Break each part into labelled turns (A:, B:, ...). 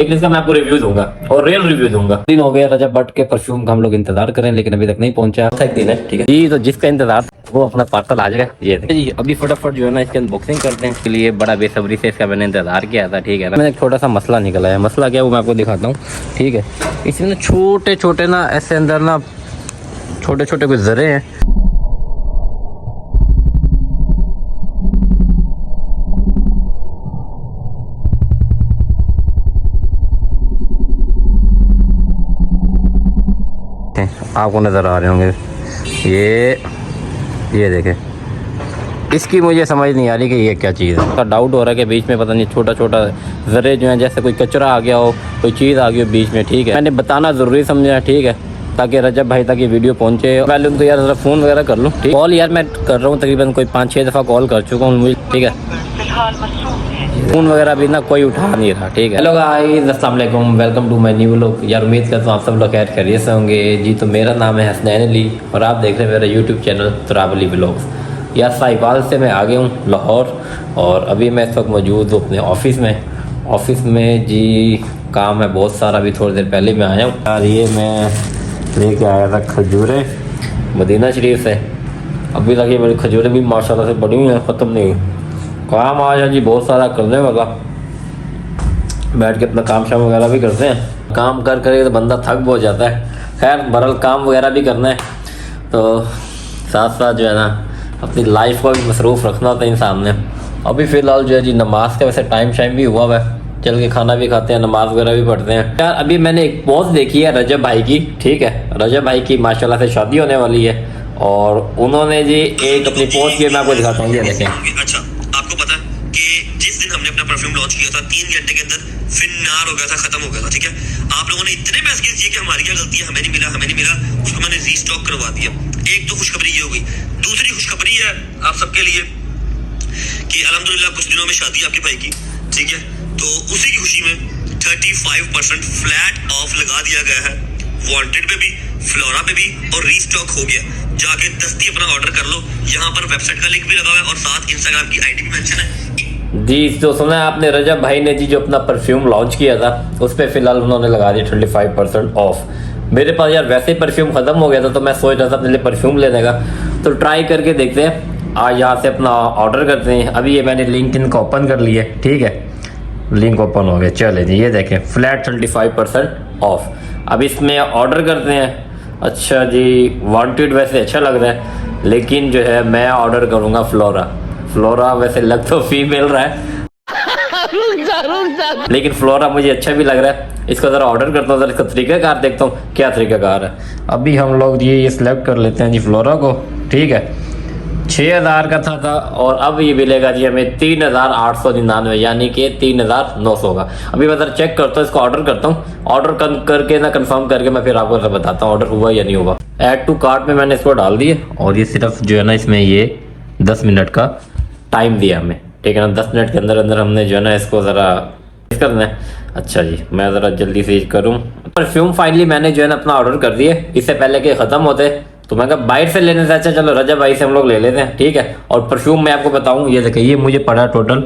A: लेकिन इसका मैं आपको रिव्यू दूंगा और रियल रिव्यू दूंगा। दिन हो गया रजब भट्ट के परफ्यूम का हम लोग इंतजार करें, लेकिन अभी तक नहीं पहुंचा। एक दिन है, ठीक है जी, तो जिसका इंतजार वो अपना पार्सल आ जाएगा। ये देखिए जी, अभी फटाफट जो है ना इसकी अनबॉक्सिंग करते हैं। इसके लिए बड़ा बेसब्री से इसका मैंने इंतजार किया था, ठीक है ना। मैंने एक छोटा सा मसला निकला है। मसला क्या है वो मैं आपको दिखाता हूँ, ठीक है। इसमें ना छोटे छोटे ना ऐसे अंदर ना छोटे छोटे कुछ जरे हैं। आपको नज़र आ रहे होंगे, ये देखें। इसकी मुझे समझ नहीं आ रही कि ये क्या चीज़ है। डाउट हो रहा है कि बीच में पता नहीं छोटा छोटा ज़रे जो हैं, जैसे कोई कचरा आ गया हो, कोई चीज़ आ गई हो बीच में, ठीक है। मैंने बताना ज़रूरी समझा, ठीक है, ताकि रजब भाई तक ये वीडियो पहुँचे। पहले उनको यार ज़रा फ़ोन वगैरह कर लूँ, ठीक। कॉल यार मैं कर रहा हूँ, तकरीबन कोई 5-6 दफ़ा कॉल कर चुका हूँ मुझे, ठीक है। फ़ोन वगैरह भी ना कोई उठा नहीं रहा, ठीक है। हेलो गाइस, अस्सलाम वालेकुम, welcome to my new vlog. यार उम्मीद करता हूँ आप सब लोग खैरियत से होंगे जी। तो मेरा नाम है हसनैन अली और आप देख रहे हैं मेरा YouTube channel Turab Ali vlogs. यार साहिवाल से मैं आ गया हूँ लाहौर, और अभी मैं इस वक्त मौजूद हूँ अपने ऑफिस में जी। काम है बहुत सारा, अभी थोड़ी देर पहले मैं आया हूँ। यार ये मैं लेके आया था खजूरें मदीना शरीफ से। अभी तक ये मेरी खजूरें भी माशाल्लाह से बड़ी हुई हैं, ख़त्म नहीं। काम आज है जी बहुत सारा करने वाला, बैठ के अपना काम शाम वगैरह भी करते हैं। काम कर कर तो बंदा थक बहुत जाता है। खैर बहरहाल काम वगैरह भी करना है, तो साथ साथ जो है ना अपनी लाइफ को भी मसरूफ़ रखना होता है इंसान ने। अभी फ़िलहाल जो है जी नमाज का वैसे टाइम शाइम भी हुआ है, चल के खाना भी खाते हैं, नमाज वगैरह भी पढ़ते हैं। यार अभी मैंने एक पोस्ट देखी है रजब भाई की, ठीक है। रजब भाई की माशाल्लाह से शादी होने वाली है, और उन्होंने जी एक अपनी पोस्ट की, मैं आपको दिखाता हूँ, ये देखें।
B: अच्छा, आपको पता है कि जिस दिन हमने अपना परफ्यूम लॉन्च किया था 3 घंटे के अंदर फिन्नार हो गया था, खत्म हो गया था, ठीक है। आप लोगों ने इतने मैसेज दिए कि हमारी क्या गलती है, हमें नहीं मिला, उसको मैंने रीस्टॉक करवा दिया। एक तो खुशखबरी ये हो गई। दूसरी खुशखबरी है आप सबके लिए कि अल्हम्दुलिल्लाह कुछ दिनों में शादी आपके भाई की, ठीक है। तो उसी की खुशी में 35% फ्लैट ऑफ लगा दिया गया है, वांटेड पे भी, फ्लोरा पे भी, और रीस्टॉक हो गया। जाके दस्ती अपना ऑर्डर कर लो। यहाँ पर वेबसाइट का लिंक भी लगा हुआ है और साथ इंस्टाग्राम की आईडी भी मेंशन है
A: जी। तो सुना आपने, रजब भाई ने जी जो अपना परफ्यूम लॉन्च किया था उस पर फिलहाल उन्होंने लगा दिया 35% ऑफ। मेरे पास यार वैसे ही परफ्यूम ख़त्म हो गया था, तो मैं सोच रहा था अपने लिए परफ्यूम लेने का, तो ट्राई करके देखते हैं। आज यहाँ से अपना ऑर्डर करते हैं। अभी ये मैंने लिंक इनका ओपन कर लिया, ठीक है। लिंक ओपन हो गया, चले जी, ये देखें फ्लैट 35% ऑफ। अब इसमें ऑर्डर करते हैं। अच्छा जी, वांटेड वैसे अच्छा लग रहा है, लेकिन जो है मैं ऑर्डर करूँगा फ्लोरा वैसे लग तो फीमेल रहा है लेकिन फ्लोरा मुझे अच्छा भी लग रहा है। इसको ज़रा ऑर्डर करता हूँ, ज़रा इसका तरीक़ाकार देखता हूँ क्या तरीक़ाकार है। अभी हम लोग ये सिलेक्ट कर लेते हैं जी फ्लोरा को, ठीक है। 6000 का था और अब ये मिलेगा जी हमें 3899, यानी कि 3900 का। अभी मैं ज़रा चेक करता हूँ, इसको ऑर्डर करता हूँ। ऑर्डर करके ना कंफर्म करके मैं फिर आपको बताता हूँ ऑर्डर हुआ या नहीं हुआ। ऐड टू कार्ट में मैंने इसको डाल दिया, और ये सिर्फ जो है ना इसमें ये 10 मिनट का टाइम दिया हमें, ठीक है ना। 10 मिनट के अंदर अंदर हमने जो है ना इसको ज़रा करना है। अच्छा जी, मैं ज़रा जल्दी से करूँ। परफ्यूम फाइनली मैंने जो है ना अपना ऑर्डर कर दिया, इससे पहले कि ख़त्म होते, तो मैं कहा बाहर से लेने से अच्छा चलो रजब भाई से हम लोग ले लेते हैं, ठीक है। और परफ्यूम मैं आपको बताऊं, ये देखिए, ये मुझे पड़ा टोटल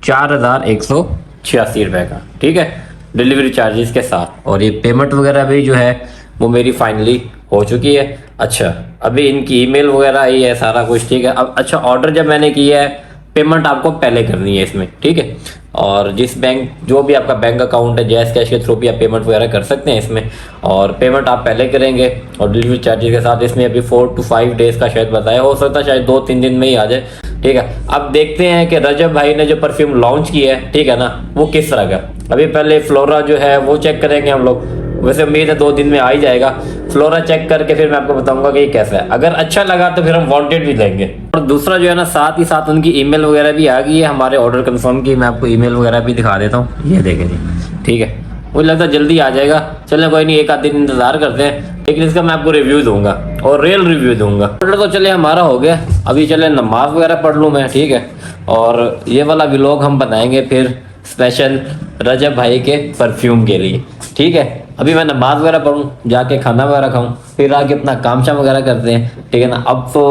A: 4186 रुपये का, ठीक है, डिलीवरी चार्जेस के साथ। और ये पेमेंट वगैरह भी जो है वो मेरी फाइनली हो चुकी है। अच्छा, अभी इनकी ईमेल वगैरह आई है, सारा कुछ ठीक है। अब अच्छा, ऑर्डर जब मैंने किया है, पेमेंट आपको पहले करनी है इसमें, ठीक है। और जिस बैंक, जो भी आपका बैंक अकाउंट है, जैस कैश के थ्रू भी आप पेमेंट वगैरह कर सकते हैं इसमें, और पेमेंट आप पहले करेंगे और डिलीवरी चार्जेस के साथ। इसमें अभी 4 to 5 डेज़ का शायद बताया, हो सकता है शायद 2-3 दिन में ही आ जाए, ठीक है। अब देखते हैं कि रजब भाई ने जो परफ्यूम लॉन्च किया है, ठीक है ना, वो किस तरह का। अभी पहले फ्लोरा जो है वो चेक करेंगे हम लोग, वैसे उम्मीद है 2 दिन में आ ही जाएगा। फ्लोरा चेक करके फिर मैं आपको बताऊंगा कि ये कैसा है। अगर अच्छा लगा तो फिर हम वांटेड भी लेंगे। और दूसरा जो है ना, साथ ही साथ उनकी ईमेल वगैरह भी आ गई है हमारे ऑर्डर कंफर्म की। मैं आपको ईमेल वगैरह भी दिखा देता हूँ, ये देखें जी, ठीक है। मुझे लगता है जल्दी आ जाएगा। चलें कोई नहीं, 1-आध दिन इंतजार करते हैं, लेकिन इसका मैं आपको रिव्यू दूंगा और रियल रिव्यू दूंगा। ऑर्डर तो चले हमारा हो गया, अभी चले नमाज वगैरह पढ़ लूँ मैं, ठीक है। और ये वाला व्लॉग हम बनाएंगे फिर स्पेशल रजब भाई के परफ्यूम के लिए, ठीक है। अभी मैं नमाज वगैरह पढ़ूँ, जाके खाना वगैरह खाऊँ, फिर आके अपना काम शाम वगैरह करते हैं, ठीक है ना। अब तो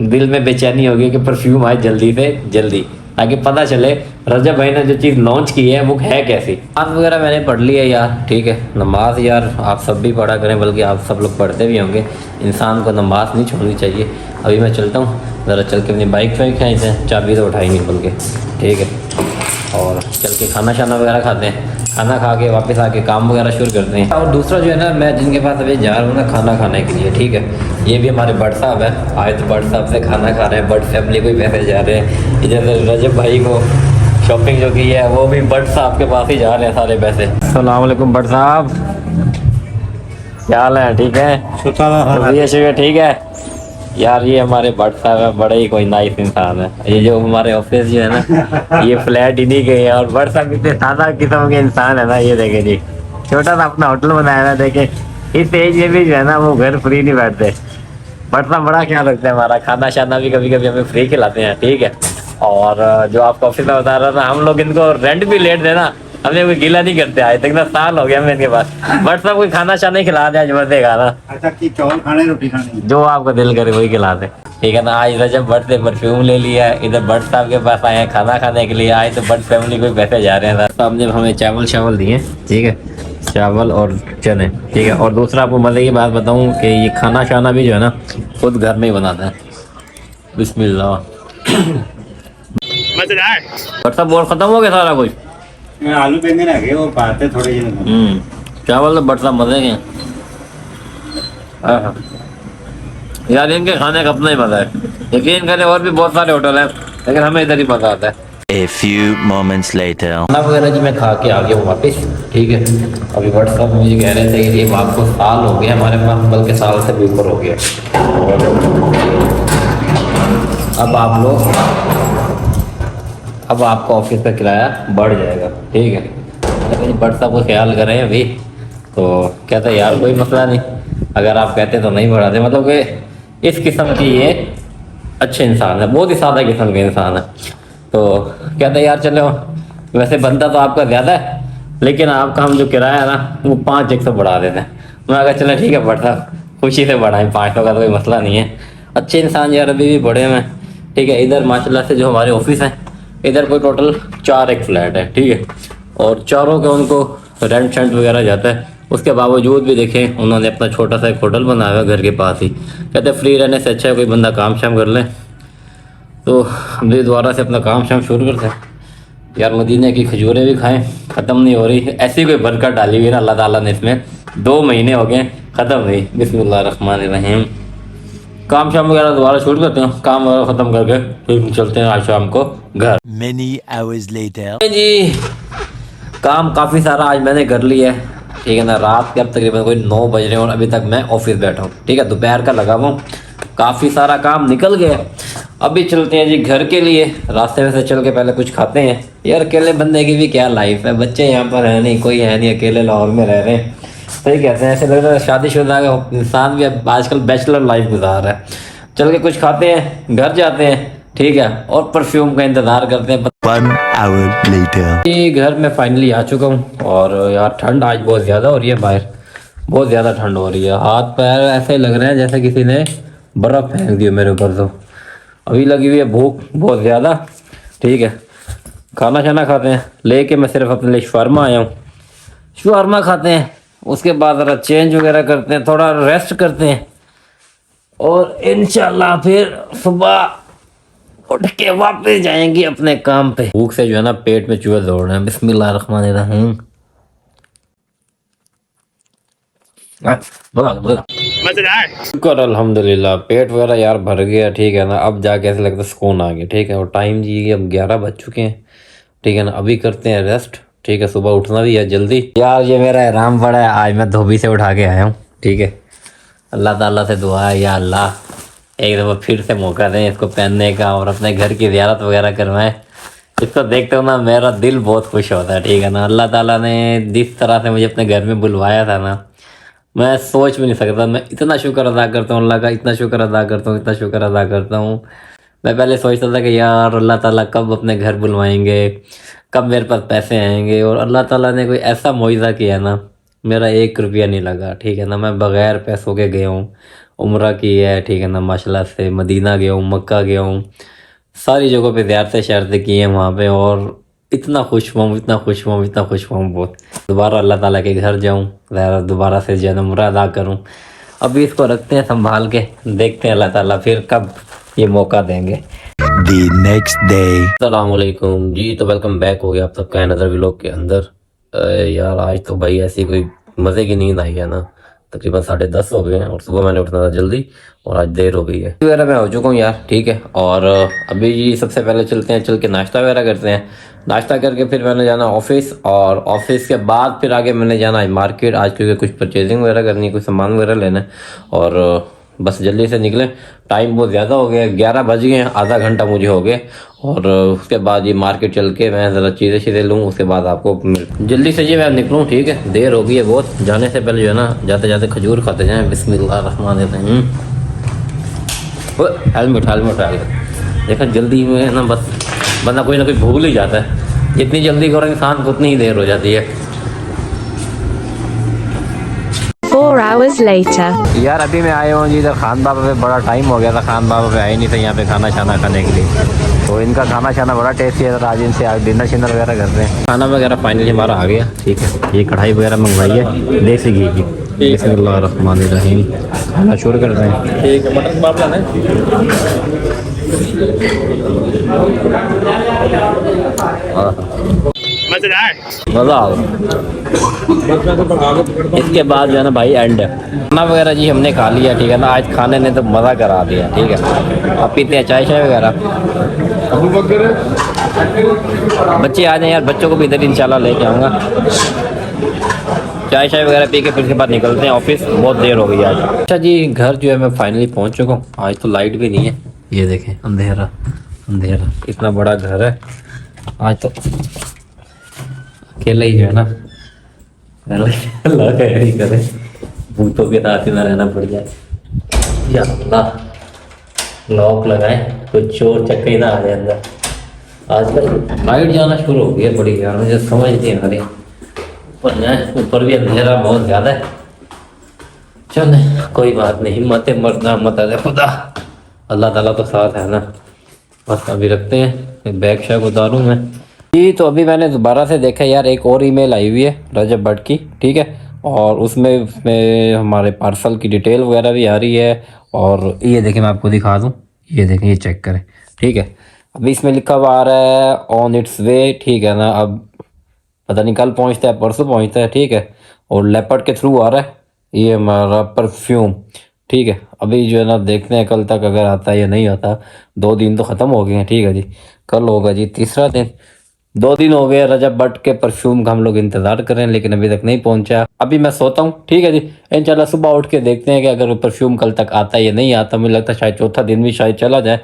A: दिल में बेचैनी होगी कि परफ्यूम आए जल्दी से जल्दी, ताकि पता चले रजब भाई ने जो चीज़ लॉन्च की है वो है कैसी। नमाज वगैरह मैंने पढ़ ली है यार, ठीक है। नमाज यार आप सब भी पढ़ा करें, बल्कि आप सब लोग पढ़ते भी होंगे। इंसान को नमाज नहीं छोड़नी चाहिए। अभी मैं चलता हूँ ज़रा, चल के अपनी बाइक वाइक खींचते हैं, चाबी तो उठाएंगे बल्कि, ठीक है। और चल के खाना शाना वगैरह खाते हैं, खाना खा के वापस आके काम वगैरह शुरू करते हैं। और दूसरा जो है ना, मैं जिनके पास अभी जा रहा हूँ ना खाना खाने के लिए, ठीक है, ये भी हमारे बट साहब है। आज तो बट साहब से खाना खा रहे हैं, बट फैमिली को ही पैसे जा रहे हैं। इधर रजब भाई को शॉपिंग जो की है वो भी बट साहब के पास ही जा रहे हैं सारे पैसे। अस्सलाम वालेकुम बट साहब, क्या हाल है? ठीक है, ठीक है यार। ये हमारे भट्ट साहब है, बड़े ही कोई नाइस इंसान है। ये जो हमारे ऑफिस जो है ना, ये फ्लैट इन्हीं के है। और भट्ट साहब इतने सादा किस्म के इंसान है ना, ये देखे जी, छोटा सा अपना होटल बनाया है, देखे इस एज में भी जो है ना वो घर फ्री नहीं बैठते। भट्ट साहब बड़ा ख्याल रखते हैं हमारा, खाना शाना भी कभी कभी हमें फ्री खिलाते हैं, ठीक है। और जो आपको ऑफिस में बता रहा था, हम लोग इनको रेंट भी लेट देना, हमने कोई गिला नहीं करते। आज तक 10 साल हो गया हमें इनके पास। बट सब कोई खाना शाना ही खिला दे, आज बर्थडे खाना।
C: अच्छा कि चावल खाने रोटी खानी,
A: जो आपका दिल करे वही खिला दे, ठीक है ना। आज रजब भट्ट से परफ्यूम ले लिया है, इधर भट्ट साहब के पास आए हैं खाना खाने के लिए। आज तो भट्ट फैमिली को पैसे जा रहे हैं। साहब ने हमें चावल शावल दिए, ठीक है, चावल और चने, ठीक है। और दूसरा आपको मजे की बात बताऊं कि ये खाना शाना भी जो है ना खुद घर में ही बनाता है। बिस्मिल्लाह। भट्ट साहब और खत्म हो गया सारा कुछ?
C: आलू बैंगन है वो पाते थोड़े ही।
A: चावल तो बट साहब मजे के। यार इनके खाने का अपना ही मजा है, यकीन करें। और भी बहुत सारे होटल हैं, लेकिन हमें इधर ही मजा आता है।
D: A few moments later.
A: खाना वगैरह जी मैं खा के आ गया हूँ वापस, ठीक है। अभी बट साहब मुझे कह रहे थे कि ये बात को साल हो गया हमारे पास, बल्कि साल से भी ऊपर हो गया। और अब आपका ऑफिस का किराया बढ़ जाएगा, ठीक है। लेकिन बट साहब को ख्याल करें अभी, तो कहता है यार कोई मसला नहीं, अगर आप कहते तो नहीं बढ़ाते। मतलब कि इस किस्म की ये अच्छे इंसान है, बहुत ही सादा किस्म के इंसान है। तो कहता है यार चलो, वैसे बनता तो आपका ज़्यादा है, लेकिन आपका हम जो किराया है ना वो 5 बढ़ा देते हैं। मैं अगर चलो ठीक है बट साहब, खुशी से बढ़ाएं, 500 का तो कोई मसला नहीं है। अच्छे इंसान यार अभी भी बड़े में, ठीक है। इधर माशाल्लाह से जो हमारे ऑफिस हैं, इधर कोई टोटल 4 एक फ्लैट है, ठीक है। और चारों का उनको रेंट शेंट वगैरह जाता है। उसके बावजूद भी देखें उन्होंने अपना छोटा सा एक होटल बनाया हुआ घर के पास ही। कहते हैं फ्री रहने से अच्छा है कोई बंदा काम शाम कर ले। तो हम भी दोबारा से अपना काम शाम शुरू करते हैं यार। मदीने की खजूरें भी खाएं, ख़त्म नहीं हो रही। ऐसी कोई बरकत डाली हुई ना अल्लाह ताला ने इसमें, 2 महीने हो गए ख़त्म नहीं। बिस्मिल्लाहिर्रहमानिर्रहीम। काम शाम वगैरह दोबारा शुरू करते हैं, काम वगैरह ख़त्म करके फिर चलते हैं आज शाम को घर।
D: Many hours later.
A: जी काम काफ़ी सारा आज मैंने कर लिया है, ठीक है ना। रात के अब तकरीबन कोई 9 बज रहे हैं और अभी तक मैं ऑफिस बैठा हूँ, ठीक है। दोपहर का लगा हुआ हूँ, काफ़ी सारा काम निकल गया। अभी चलते हैं जी घर के लिए। रास्ते में से चल के पहले कुछ खाते हैं यार। अकेले बंदे की भी क्या लाइफ है, बच्चे यहाँ पर है नहीं, कोई है नहीं, अकेले लाहौर में रह रहे हैं। सही कहते हैं, ऐसे लग रहा है शादीशुदा इंसान भी अब आजकल बैचलर लाइफ गुजार रहा है। चल के कुछ खाते हैं, घर जाते हैं, ठीक है। और परफ्यूम का इंतज़ार करते हैं।
D: 1 hour later.
A: ये घर में फाइनली आ चुका हूँ। और यार ठंड आज बहुत ज़्यादा हो रही है, बाहर बहुत ज़्यादा ठंड हो रही है। हाथ पैर ऐसे लग रहे हैं जैसे किसी ने बर्फ़ फेंक दी मेरे ऊपर। तो अभी लगी हुई है भूख बहुत ज़्यादा, ठीक है। खाना शाना खाते हैं, लेके मैं सिर्फ अपने लिए शवारमा आया हूँ। शवारमा खाते हैं, उसके बाद ज़रा चेंज वगैरह करते हैं, थोड़ा रेस्ट करते हैं, और इंशाल्लाह फिर सुबह उठ के वापस जाएंगे अपने काम पे। भूख से जो है ना पेट में चूहे दौड़ रहे हैं। बिस्मिल्लाहिर्रहमानिर्रहीम। शुक्र अल्हम्दुलिल्लाह, पेट वगैरह यार भर गया, ठीक है ना। अब जाके ऐसे लगता है सुकून आ गया, ठीक है। और टाइम जी अब 11 बज चुके हैं, ठीक है ना। अभी करते हैं रेस्ट, ठीक है। सुबह उठना भी है जल्दी यार। ये मेरा आराम पड़ा है, आज मैं धोबी से उठा के आया हूँ, ठीक है। अल्लाह ताला से दुआ है या अल्लाह एक दफ़ा फिर से मौका दें इसको पहनने का और अपने घर की ज़ियारत वगैरह करवाएं। इसको देखते हो ना मेरा दिल बहुत खुश होता है, ठीक है ना। अल्लाह ताला ने जिस तरह से मुझे अपने घर में बुलवाया था ना, मैं सोच भी नहीं सकता। मैं इतना शुक्र अदा करता हूँ अल्लाह का, इतना शुक्र अदा करता हूँ, इतना शुक्र अदा करता हूँ। मैं पहले सोचता था कि यार अल्लाह ताला कब अपने घर बुलवाएंगे, कब मेरे पास पैसे आएंगे। और अल्लाह ताला ने कोई ऐसा मुआवजा किया ना, मेरा 1 रुपया नहीं लगा, ठीक है ना। मैं बग़ैर पैसों के गया हूँ, उम्रा की है, ठीक है ना। माशाल्लाह से मदीना गया हूँ, मक्का गया हूँ, सारी जगहों पे ज़्यारतें शर्तें की हैं वहाँ पे, और इतना खुश हुआ हूँ, इतना खुश हुआ हूँ, इतना खुश हुआ हूँ बहुत। दोबारा अल्लाह ताला के घर जाऊँ, दोबारा से जन्म अदा करूँ। अभी इसको रखते हैं संभाल के, देखते हैं अल्लाह ताला फिर कब ये मौका देंगे।
D: The next day.
A: अस्सलाम वालेकुम जी, तो वेलकम बैक हो गया आप सबका नज़र व्लॉग के अंदर। यार आज तो भाई ऐसी कोई मज़े की नींद आई है ना, तकरीबन 10:30 हो गए हैं और सुबह मैंने उठना था जल्दी और आज देर हो गई है। वगैरह मैं हो चुका हूँ यार, ठीक है। और अभी जी सबसे पहले चलते हैं, चल के नाश्ता वगैरह करते हैं। नाश्ता करके फिर मैंने जाना ऑफिस, और ऑफिस के बाद फिर आगे मैंने जाना है मार्केट आज, क्योंकि कुछ परचेजिंग वगैरह करनी है, कुछ सामान वगैरह लेना है। और बस जल्दी से निकले, टाइम बहुत ज़्यादा हो गया, 11 बज गए हैं, आधा घंटा मुझे हो गया। और उसके बाद ये मार्केट चल के मैं ज़रा चीज़ें लूँ, उसके बाद आपको जल्दी से ये मैं निकलूँ, ठीक है। देर हो गई है बहुत, जाने से पहले जो है ना, जाते जाते खजूर खाते जाएँ। बिस्मिल्लाहिर्रहमानिर्रहीम। हेलमेट देखा, जल्दी में है ना, बस बंदा कोई ना कोई भूल ही जाता है। जितनी जल्दी करो इंसान को उतनी ही देर हो जाती है।
E: 4 hours later.
A: यार अभी मैं आया हूँ जी इधर खान बाबा पे, बड़ा टाइम हो गया था, खान बाबा पे आए नहीं थे यहाँ पे खाना शाना खाने के लिए। तो इनका खाना शाना बड़ा टेस्टी है, आज इनसे आज डिनर शिनर वगैरह करते हैं। खाना वगैरह फाइनली हमारा आ गया, ठीक है। ये कढ़ाई वगैरह मंगवाई है देसी घी की। बिस्मिल्लाहिर्रहमानिर्रहीम, खाना शुरू करते हैं। ठीक है, मटन कबाब लाना है। मज़ा आ गया। इसके बाद जो है ना भाई एंड है। खाना वगैरह जी हमने खा लिया, ठीक है ना। आज खाने ने तो मज़ा करा दिया, ठीक है। अब पीते हैं चाय शाय वगैरह। बच्चे आ जाए यार, बच्चों को भी इधर इंशाल्लाह लेके आऊँगा। चाय शाय वगैरह पी के फिर के बाद निकलते हैं ऑफिस, बहुत देर हो गई आज। अच्छा जी, घर जो है मैं फाइनली पहुँच चुका हूँ। आज तो लाइट भी नहीं है, ये देखें, अंधेरा अंधेरा, इतना बड़ा घर है। आज तो अकेला ही जो है ना, अल्लाह खैर ही करे, भूतों के साथ ही ना रहना पड़ जाए। या अल्लाह, लॉक लगाए, कोई चोर चक्के ही ना आ जाए अंदर। आजकल लाइट जाना शुरू हो गई है बड़ी यार, मुझे समझ नहीं आ रही। ऊपर जाए, ऊपर भी अंधेरा बहुत ज़्यादा है। चल कोई बात नहीं, हिम्मत मरना मत है खुदा, अल्लाह ताला तो साथ है ना। बस अभी रखते हैं, बैग शैग उतारूँ मैं जी। तो अभी मैंने दोबारा से देखा यार, एक और ईमेल आई हुई है रजब भट्ट की, ठीक है। और उसमें हमारे पार्सल की डिटेल वगैरह भी आ रही है। और ये देखें, मैं आपको दिखा दूँ, ये देखें, ये चेक करें, ठीक है। अभी इसमें लिखा हुआ आ रहा है ऑन इट्स वे, ठीक है ना। अब पता नहीं कल पहुँचता है परसों पहुँचता है, ठीक है। और लेपर्ड के थ्रू आ रहा है ये हमारा परफ्यूम, ठीक है। अभी जो है ना देखते हैं कल तक अगर आता है या नहीं आता। 2 दिन तो ख़त्म हो गए हैं, ठीक है जी। कल होगा जी तीसरा दिन। 2 दिन हो गए रजब भट्ट के परफ्यूम का हम लोग इंतज़ार कर रहे हैं, लेकिन अभी तक नहीं पहुंचा। अभी मैं सोता हूँ, ठीक है जी। इंशाल्लाह सुबह उठ के देखते हैं कि अगर परफ्यूम कल तक आता है या नहीं आता। मुझे लगता है शायद चौथा दिन भी शायद चला जाए।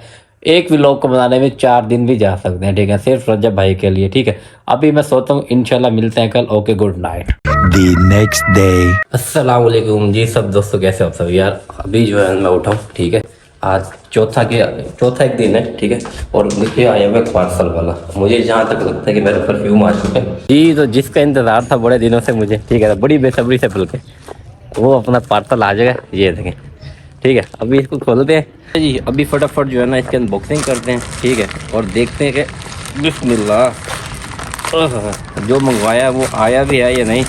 A: एक व्लॉग को बनाने में 4 दिन भी जा सकते हैं, ठीक है, सिर्फ रजब भाई के लिए, ठीक है। अभी मैं सोता हूँ, इंशाल्लाह मिलते हैं कल। Okay, good night.
D: The next day.
A: अस्सलाम वालेकुम जी सब दोस्तों, कैसे हो आप सब यार। अभी जो है मैं उठा हूँ, ठीक है। आज चौथा एक दिन है, ठीक है। और लिखे आया हुआ पार्सल वाला, मुझे जहाँ तक लगता है कि मेरा परफ्यूम आ चुका है जी। तो जिसका इंतज़ार था बड़े दिनों से मुझे, ठीक है, बड़ी बेसब्री से बल्कि, वो अपना पार्सल आ जाएगा, ये देखें, ठीक है। अभी इसको खोलते हैं जी। अभी फटाफट जो है ना इसकी अनबॉक्सिंग करते हैं, ठीक है। और देखते हैं कि बिस्मिल्लाह जो मंगवाया वो आया भी है या नहीं।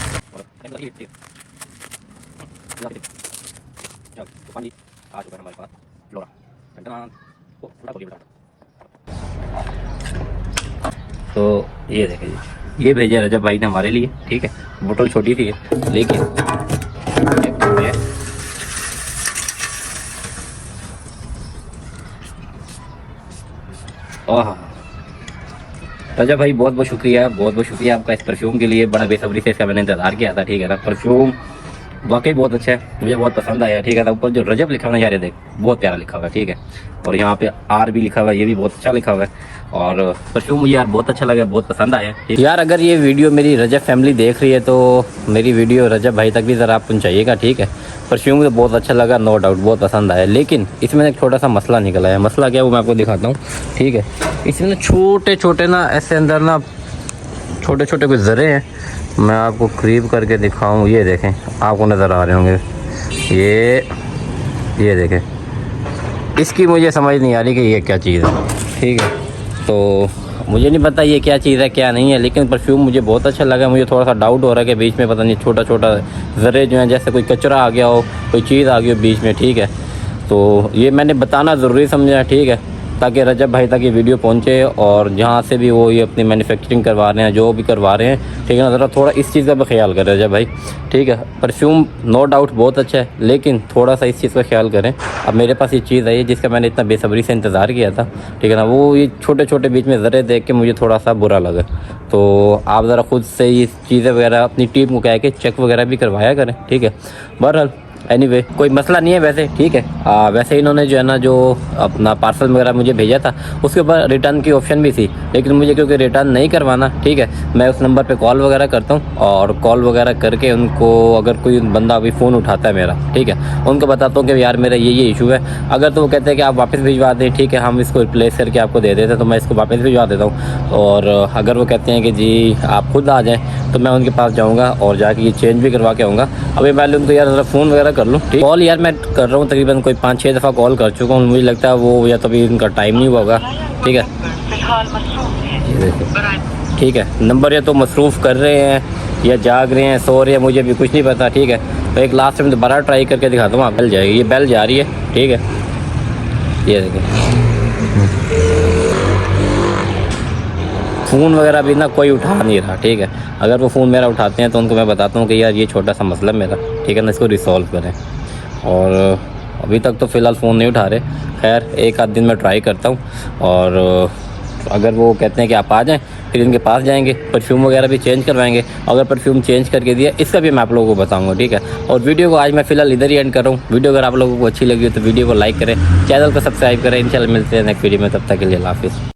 A: तो ये देखें जी, ये भेजा रजब भाई ने हमारे लिए, ठीक है। बोतल छोटी थी लेकिन रजब भाई बहुत बहुत शुक्रिया, बहुत बहुत शुक्रिया आपका इस परफ्यूम के लिए। बड़ा बेसब्री से इसका मैंने इंतजार किया था, ठीक है ना। परफ्यूम वाकई बहुत अच्छा है, मुझे बहुत पसंद आया, ठीक है। ऊपर जो रजब लिखा हुआ है यार, ये देख, बहुत प्यारा लिखा हुआ है, ठीक है। और यहाँ पे आर भी लिखा हुआ है, ये भी बहुत अच्छा लिखा हुआ है। और परफ्यूम मुझे यार बहुत अच्छा लगा, बहुत पसंद आया, ठीक यार। अगर ये वीडियो मेरी रजब फैमिली देख रही है तो मेरी वीडियो रजब भाई तक भी ज़रा आप पहुँचाइएगा, ठीक है। परफ्यूम मुझे बहुत अच्छा लगा, नो डाउट बहुत पसंद आया। लेकिन इसमें एक छोटा सा मसला निकला है। मसला क्या है वो मैं आपको दिखाता हूँ, ठीक है। इसमें ना छोटे छोटे ना ऐसे अंदर ना छोटे छोटे कुछ ज़रे हैं, मैं आपको करीब करके दिखाऊं। ये देखें, आपको नज़र आ रहे होंगे, ये देखें। इसकी मुझे समझ नहीं आ रही कि ये क्या चीज़ है। ठीक है। तो मुझे नहीं पता ये क्या चीज़ है क्या नहीं है, लेकिन परफ्यूम मुझे बहुत अच्छा लगा। मुझे थोड़ा सा डाउट हो रहा है कि बीच में पता नहीं छोटा छोटा ज़रे जो हैं, जैसे कोई कचरा आ गया हो, कोई चीज़ आ गई हो बीच में, ठीक है। तो ये मैंने बताना ज़रूरी समझा, ठीक है, ताकि रजब भाई तक ये वीडियो पहुंचे, और जहाँ से भी वो ये अपनी मैन्युफैक्चरिंग करवा रहे हैं, जो भी करवा रहे हैं, ठीक है ना, ज़रा थोड़ा इस चीज़ का भी ख्याल करें रजब भाई, ठीक है। परफ्यूम नो डाउट बहुत अच्छा है, लेकिन थोड़ा सा इस चीज़ का ख्याल करें। अब मेरे पास ये चीज़ आई है जिसका मैंने इतना बेसब्री से इंतज़ार किया था, ठीक है ना, वो ये छोटे छोटे बीच में ज़रे देख के मुझे थोड़ा सा बुरा लगा। तो आप ज़रा ख़ुद से ये चीज़ें वगैरह अपनी टीम को कह के चेक वगैरह भी करवाया करें, ठीक है। बहरहाल एनीवे कोई मसला नहीं है वैसे, ठीक है। वैसे इन्होंने जो है ना, जो अपना पार्सल वगैरह मुझे भेजा था, उसके ऊपर रिटर्न की ऑप्शन भी थी, लेकिन मुझे क्योंकि रिटर्न नहीं करवाना, ठीक है, मैं उस नंबर पे कॉल वगैरह करता हूँ, और कॉल वगैरह करके उनको, अगर कोई बंदा अभी फ़ोन उठाता है मेरा, ठीक है, उनको बताता हूँ कि यार मेरा ये इशू है। अगर तो वो कहते हैं कि आप वापस भिजवा दें, ठीक है, हम इसको रिप्लेस करके आपको दे देते हैं, तो मैं इसको वापस भिजवा देता हूँ। और अगर वो कहते हैं कि जी आप खुद आ जाएँ, तो मैं उनके पास जाऊँगा और जाके ये चेंज भी करवा के आऊँगा। अभी पहले उनको यार ज़रा फ़ोन वगैरह कर लूँ, ठीक। कॉल यार मैं कर रहा हूँ, तकरीबन कोई 5-6 दफ़ा कॉल कर चुका हूँ, मुझे लगता है वो या तो अभी इनका टाइम नहीं हुआ होगा, ठीक है, ठीक है। नंबर या तो मसरूफ़ कर रहे हैं या जाग रहे हैं, सो रहे हैं, मुझे भी कुछ नहीं पता, ठीक है। तो एक लास्ट में दोबारा ट्राई करके दिखाता हूँ, बेल जाएगी, ये बेल जा रही है, ठीक है, ये देखिए फ़ोन वगैरह भी ना कोई उठा नहीं रहा, ठीक है। अगर वो फ़ोन मेरा उठाते हैं तो उनको मैं बताता हूँ कि यार ये छोटा सा मसला मेरा, ठीक है ना, इसको रिसॉल्व करें। और अभी तक तो फ़िलहाल फ़ोन नहीं उठा रहे। खैर एक आध दिन मैं ट्राई करता हूँ, और अगर वो कहते हैं कि आप आ जाएं, फिर इनके पास जाएंगे, परफ्यूम वगैरह भी चेंज करवाएंगे। अगर परफ्यूम चेंज करके दिया, इसका भी मैं आप लोगों को बताऊंगा, ठीक है। और वीडियो को आज मैं फ़िलहाल इधर ही एंड कर रहा हूँ। वीडियो अगर आप लोगों को अच्छी लगी हो तो वीडियो को लाइक करें, चैनल को सब्सक्राइब करें। इंशाल्लाह मिलते हैं नेक्स्ट वीडियो में, तब तक के लिए अल्लाह हाफ़िज़।